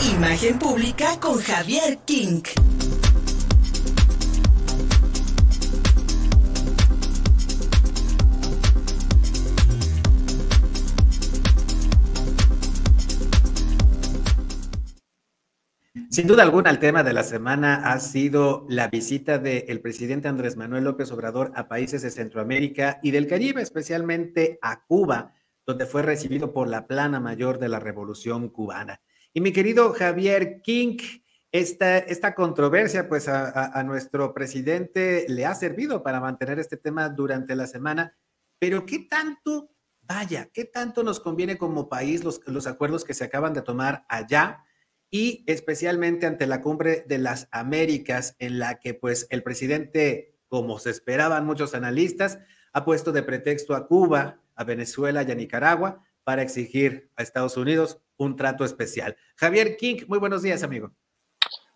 Imagen pública con Javier King. Sin duda alguna, el tema de la semana ha sido la visita del presidente Andrés Manuel López Obrador a países de Centroamérica y del Caribe, especialmente a Cuba, donde fue recibido por la plana mayor de la Revolución Cubana. Y mi querido Javier King, esta controversia, pues a nuestro presidente le ha servido para mantener este tema durante la semana, pero ¿qué tanto, vaya, qué tanto nos conviene como país los acuerdos que se acaban de tomar allá? Y especialmente ante la cumbre de las Américas, en la que pues el presidente, como se esperaban muchos analistas, ha puesto de pretexto a Cuba, a Venezuela y a Nicaragua para exigir a Estados Unidos un trato especial. Javier King, muy buenos días, amigo.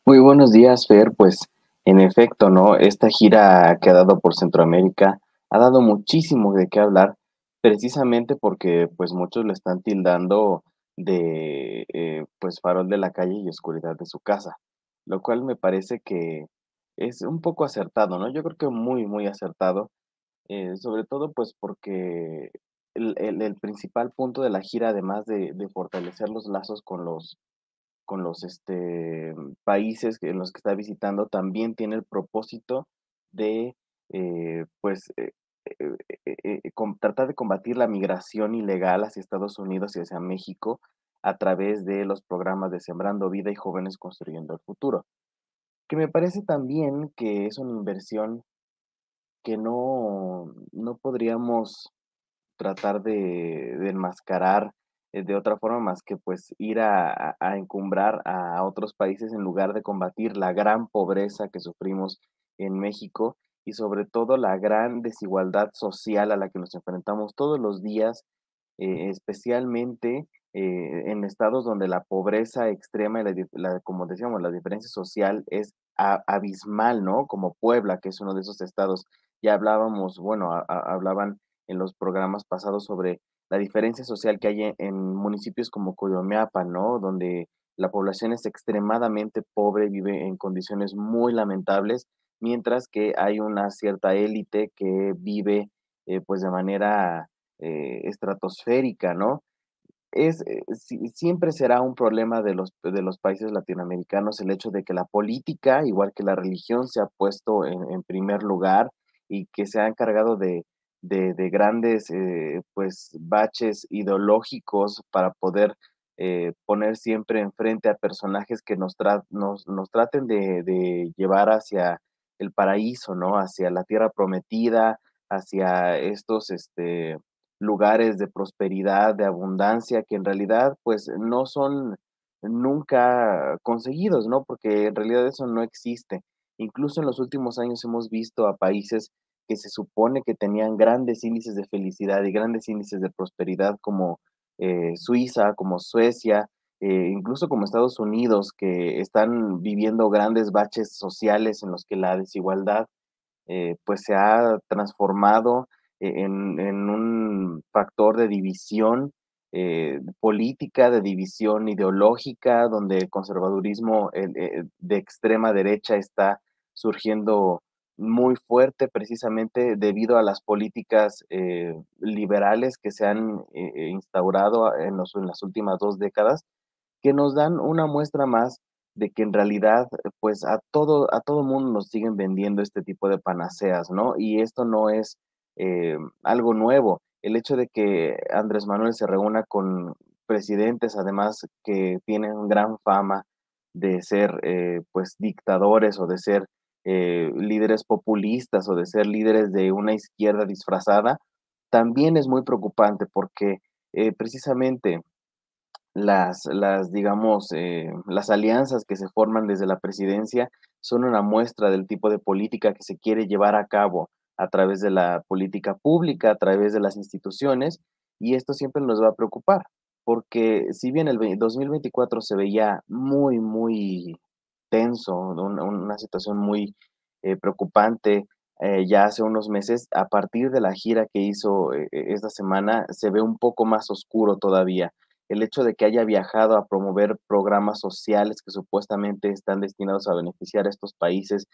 Muy buenos días, Fer. Pues en efecto, ¿no? Esta gira que ha dado por Centroamérica ha dado muchísimo de qué hablar, precisamente porque pues muchos lo están tildando de pues farol de la calle y oscuridad de su casa, lo cual me parece que es un poco acertado, ¿no? Yo creo que muy acertado, sobre todo pues porque el principal punto de la gira, además de fortalecer los lazos con los países en los que está visitando, también tiene el propósito de pues tratar de combatir la migración ilegal hacia Estados Unidos y hacia México a través de los programas de Sembrando Vida y Jóvenes Construyendo el Futuro, que me parece también que es una inversión que no podríamos tratar de enmascarar de otra forma más que pues ir a encumbrar a otros países en lugar de combatir la gran pobreza que sufrimos en México y sobre todo la gran desigualdad social a la que nos enfrentamos todos los días, especialmente en estados donde la pobreza extrema y como decíamos, la diferencia social es abismal, ¿no? Como Puebla, que es uno de esos estados. Ya hablábamos, bueno, hablaban en los programas pasados sobre la diferencia social que hay en municipios como Coyomeapan, ¿no? Donde la población es extremadamente pobre, vive en condiciones muy lamentables, mientras que hay una cierta élite que vive pues de manera estratosférica, ¿no? Siempre será un problema de los países latinoamericanos el hecho de que la política, igual que la religión, se ha puesto en primer lugar y que se ha encargado de grandes pues baches ideológicos para poder poner siempre enfrente a personajes que nos traten de llevar hacia el paraíso, ¿no? Hacia la tierra prometida, hacia estos lugares de prosperidad, de abundancia, que en realidad, pues, no son nunca conseguidos, ¿no? Porque en realidad eso no existe. Incluso en los últimos años hemos visto a países que se supone que tenían grandes índices de felicidad y grandes índices de prosperidad como Suiza, como Suecia, incluso como Estados Unidos, que están viviendo grandes baches sociales en los que la desigualdad pues se ha transformado en un factor de división política, de división ideológica, donde el conservadurismo de extrema derecha está surgiendo muy fuerte precisamente debido a las políticas liberales que se han instaurado en las últimas 2 décadas, que nos dan una muestra más de que en realidad, pues a todo mundo nos siguen vendiendo este tipo de panaceas, ¿no? Y esto no es algo nuevo. El hecho de que Andrés Manuel se reúna con presidentes, además que tienen gran fama de ser, pues, dictadores o de ser líderes populistas o de ser líderes de una izquierda disfrazada, también es muy preocupante porque precisamente digamos, las alianzas que se forman desde la presidencia son una muestra del tipo de política que se quiere llevar a cabo a través de la política pública, a través de las instituciones, y esto siempre nos va a preocupar, porque si bien el 2024 se veía muy tenso, ¿no? Una situación muy preocupante, ya hace unos meses, a partir de la gira que hizo esta semana, se ve un poco más oscuro todavía el hecho de que haya viajado a promover programas sociales que supuestamente están destinados a beneficiar a estos países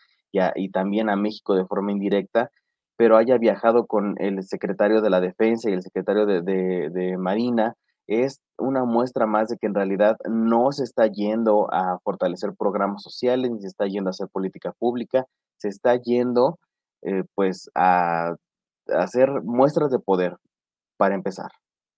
y también a México de forma indirecta, pero haya viajado con el secretario de la Defensa y el secretario de Marina, es una muestra más de que en realidad no se está yendo a fortalecer programas sociales, ni se está yendo a hacer política pública, se está yendo pues a hacer muestras de poder para empezar.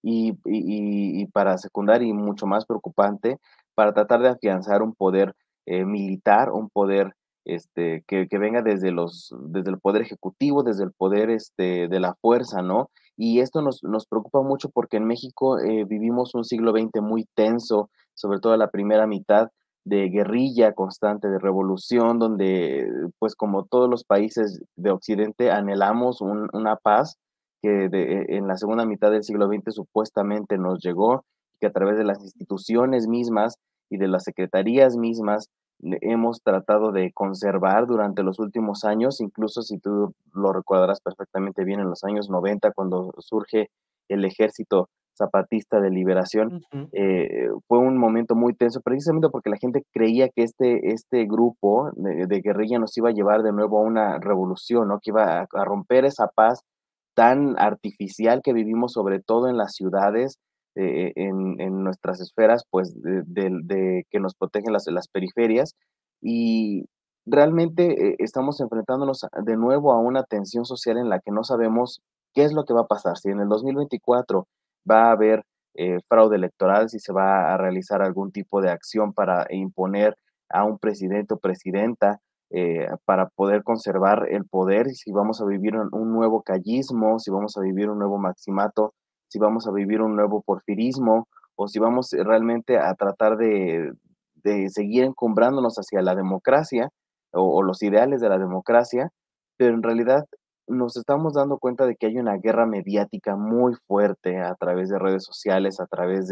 Y para secundar, y mucho más preocupante, para tratar de afianzar un poder militar, un poder que venga desde el poder ejecutivo, desde el poder de la fuerza, ¿no? Y esto nos preocupa mucho porque en México vivimos un siglo XX muy tenso, sobre todo la primera mitad, de guerrilla constante, de revolución, donde, pues como todos los países de Occidente, anhelamos una paz que en la segunda mitad del siglo XX supuestamente nos llegó, que a través de las instituciones mismas y de las secretarías mismas hemos tratado de conservar durante los últimos años, incluso si tú lo recordarás perfectamente bien en los años 90, cuando surge el Ejército Zapatista de Liberación, Ujú. fue un momento muy tenso, precisamente porque la gente creía que este grupo de guerrilla nos iba a llevar de nuevo a una revolución, ¿no? Que iba a romper esa paz tan artificial que vivimos, sobre todo en las ciudades, en nuestras esferas, pues, de que nos protegen las periferias. Y realmente, estamos enfrentándonos de nuevo a una tensión social en la que no sabemos qué es lo que va a pasar, si en el 2024 va a haber, fraude electoral, si se va a realizar algún tipo de acción para imponer a un presidente o presidenta, para poder conservar el poder, y si vamos a vivir un nuevo callismo, si vamos a vivir un nuevo maximato, si vamos a vivir un nuevo porfirismo, o si vamos realmente a tratar de seguir encumbrándonos hacia la democracia o los ideales de la democracia, pero en realidad nos estamos dando cuenta de que hay una guerra mediática muy fuerte a través de redes sociales, a través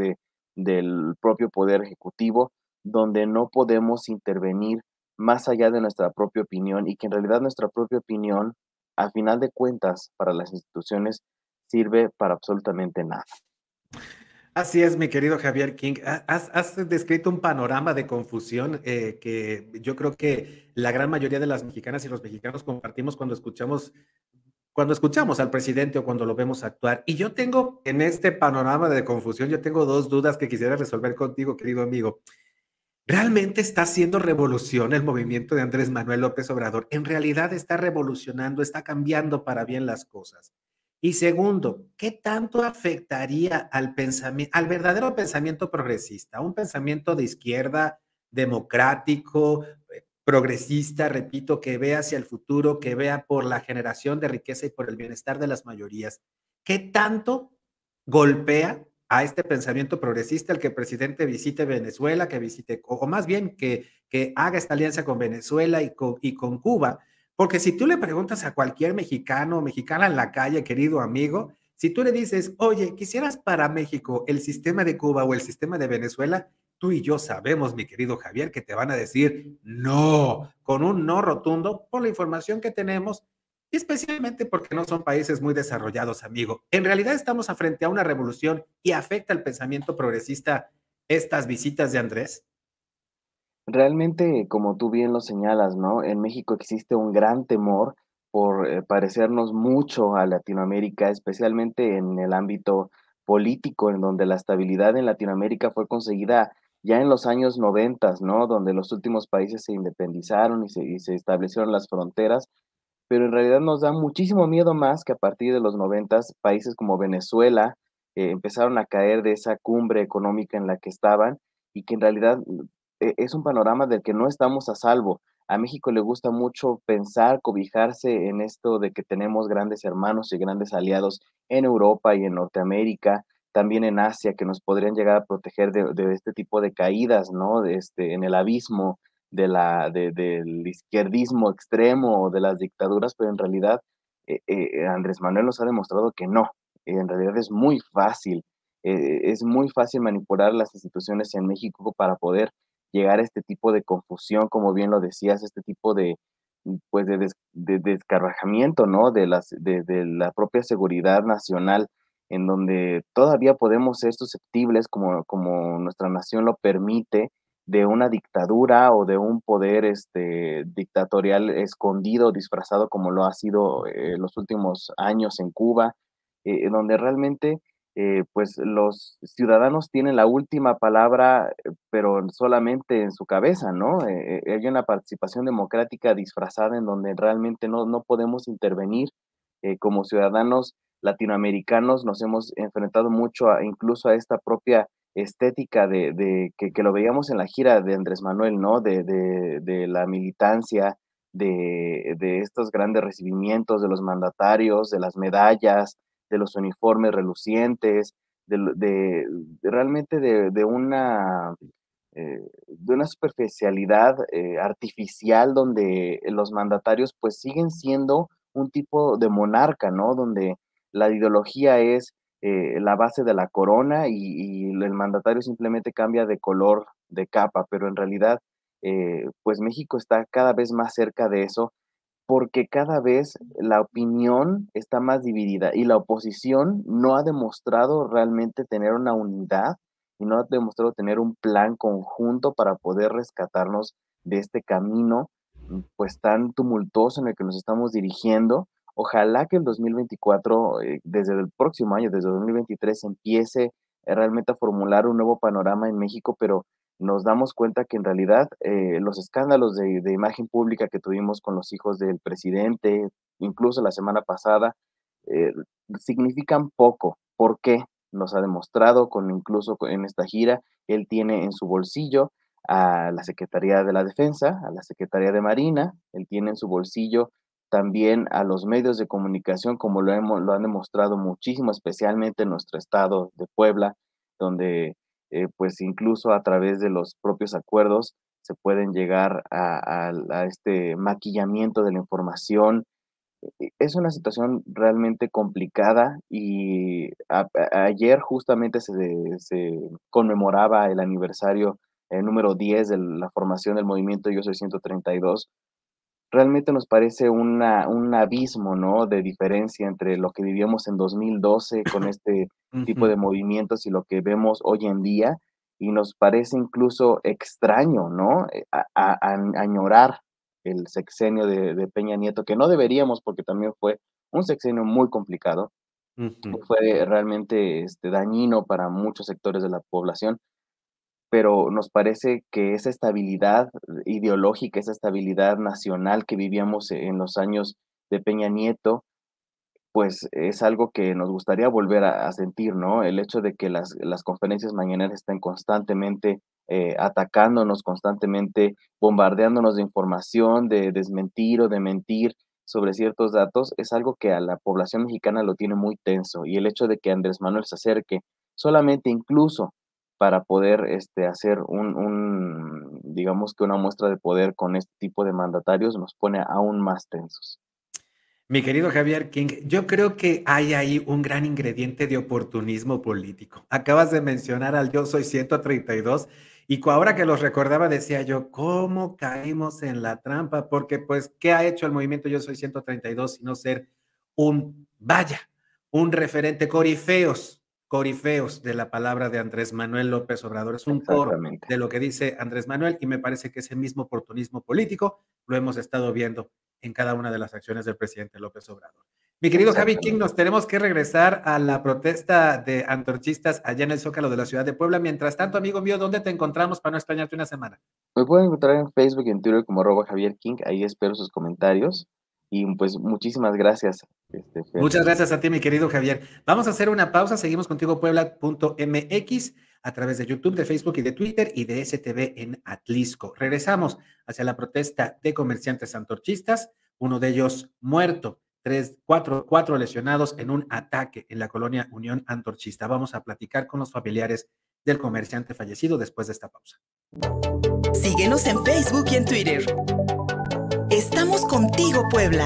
del propio poder ejecutivo, donde no podemos intervenir más allá de nuestra propia opinión, y que en realidad nuestra propia opinión, al final de cuentas, para las instituciones, sirve para absolutamente nada. Así es, mi querido Javier King. Has descrito un panorama de confusión que yo creo que la gran mayoría de las mexicanas y los mexicanos compartimos cuando escuchamos al presidente o cuando lo vemos actuar. Y yo tengo en este panorama de confusión, yo tengo dos dudas que quisiera resolver contigo, querido amigo. ¿Realmente está haciendo revolución el movimiento de Andrés Manuel López Obrador? ¿En realidad está revolucionando, está cambiando para bien las cosas? Y segundo, ¿qué tanto afectaría al pensamiento, al verdadero pensamiento progresista, un pensamiento de izquierda, democrático, progresista, repito, que vea hacia el futuro, que vea por la generación de riqueza y por el bienestar de las mayorías? ¿Qué tanto golpea a este pensamiento progresista el que el presidente visite Venezuela, que visite, o más bien que haga esta alianza con Venezuela y con Cuba? Porque si tú le preguntas a cualquier mexicano o mexicana en la calle, querido amigo, si tú le dices, oye, ¿quisieras para México el sistema de Cuba o el sistema de Venezuela? Tú y yo sabemos, mi querido Javier, que te van a decir no, con un no rotundo por la información que tenemos, y especialmente porque no son países muy desarrollados, amigo. En realidad estamos frente a una revolución y afecta el pensamiento progresista estas visitas de Andrés. Realmente, como tú bien lo señalas, ¿no? En México existe un gran temor por parecernos mucho a Latinoamérica, especialmente en el ámbito político, en donde la estabilidad en Latinoamérica fue conseguida ya en los años 90, ¿no? Donde los últimos países se independizaron y se establecieron las fronteras, pero en realidad nos da muchísimo miedo más que a partir de los 90 países como Venezuela empezaron a caer de esa cumbre económica en la que estaban, y que en realidad es un panorama del que no estamos a salvo. A México le gusta mucho pensar, cobijarse en esto de que tenemos grandes hermanos y grandes aliados en Europa y en Norteamérica, también en Asia, que nos podrían llegar a proteger de este tipo de caídas, ¿no? En el abismo del izquierdismo extremo o de las dictaduras, pero en realidad Andrés Manuel nos ha demostrado que no. En realidad es muy fácil manipular las instituciones en México para poder llegar a este tipo de confusión, como bien lo decías, este tipo de, pues, de descarrajamiento, ¿no? De la propia seguridad nacional. en donde todavía podemos ser susceptibles, como nuestra nación lo permite, de una dictadura o de un poder dictatorial escondido, disfrazado como lo ha sido los últimos años en Cuba, donde realmente pues los ciudadanos tienen la última palabra, pero solamente en su cabeza, ¿no? Hay una participación democrática disfrazada en donde realmente no podemos intervenir. Como ciudadanos latinoamericanos nos hemos enfrentado mucho incluso a esta propia estética que lo veíamos en la gira de Andrés Manuel, ¿no? De la militancia, de estos grandes recibimientos de los mandatarios, de las medallas, de los uniformes relucientes, realmente de una superficialidad artificial donde los mandatarios pues siguen siendo un tipo de monarca, ¿no? Donde la ideología es la base de la corona y el mandatario simplemente cambia de color de capa, pero en realidad pues México está cada vez más cerca de eso porque cada vez la opinión está más dividida y la oposición no ha demostrado realmente tener una unidad y no ha demostrado tener un plan conjunto para poder rescatarnos de este camino, pues tan tumultuoso en el que nos estamos dirigiendo. Ojalá que el 2024, desde el próximo año, desde 2023, empiece realmente a formular un nuevo panorama en México, pero nos damos cuenta que en realidad los escándalos de imagen pública que tuvimos con los hijos del presidente, incluso la semana pasada, eh, significan poco. ¿Por qué? Nos ha demostrado en esta gira, él tiene en su bolsillo a la Secretaría de la Defensa, a la Secretaría de Marina, él tiene en su bolsillo también a los medios de comunicación, como lo han demostrado muchísimo, especialmente en nuestro estado de Puebla, donde pues incluso a través de los propios acuerdos se pueden llegar a este maquillamiento de la información. Es una situación realmente complicada y ayer justamente se conmemoraba el aniversario número 10 de la formación del movimiento Yo Soy 132. Realmente nos parece un abismo, ¿no?, de diferencia entre lo que vivíamos en 2012 con este tipo Ujú. de movimientos y lo que vemos hoy en día, y nos parece incluso extraño, ¿no?, añorar el sexenio de Peña Nieto, que no deberíamos, porque también fue un sexenio muy complicado, Ujú. fue realmente, dañino para muchos sectores de la población, pero nos parece que esa estabilidad ideológica, esa estabilidad nacional que vivíamos en los años de Peña Nieto, pues es algo que nos gustaría volver a sentir, ¿no? El hecho de que las conferencias mañaneras estén constantemente atacándonos, constantemente bombardeándonos de información, de desmentir o de mentir sobre ciertos datos, es algo que a la población mexicana lo tiene muy tenso. Y el hecho de que Andrés Manuel se acerque solamente incluso para poder hacer digamos que una muestra de poder con este tipo de mandatarios nos pone aún más tensos. Mi querido Javier King, yo creo que hay ahí un gran ingrediente de oportunismo político. Acabas de mencionar al Yo Soy 132 y ahora que los recordaba decía yo, ¿cómo caímos en la trampa? Porque pues, ¿qué ha hecho el movimiento Yo Soy 132 sino ser vaya, un referente corifeos de la palabra de Andrés Manuel López Obrador? Es un coro Exactamente, de lo que dice Andrés Manuel y me parece que ese mismo oportunismo político lo hemos estado viendo en cada una de las acciones del presidente López Obrador. Mi querido Javi King, exactamente. nos tenemos que regresar a la protesta de antorchistas allá en el Zócalo de la ciudad de Puebla. Mientras tanto, amigo mío, ¿dónde te encontramos para no extrañarte una semana? Me pueden encontrar en Facebook y en Twitter como @Javier King, ahí espero sus comentarios y pues muchísimas gracias, Fer. Muchas gracias a ti, mi querido Javier. Vamos a hacer una pausa. Seguimos contigo, puebla.mx, a través de YouTube, de Facebook y de Twitter y de STV en Atlisco. Regresamos hacia la protesta de comerciantes antorchistas, uno de ellos muerto, cuatro lesionados en un ataque en la colonia Unión Antorchista. Vamos a platicar con los familiares del comerciante fallecido después de esta pausa. Síguenos en Facebook y en Twitter. Estamos contigo, Puebla.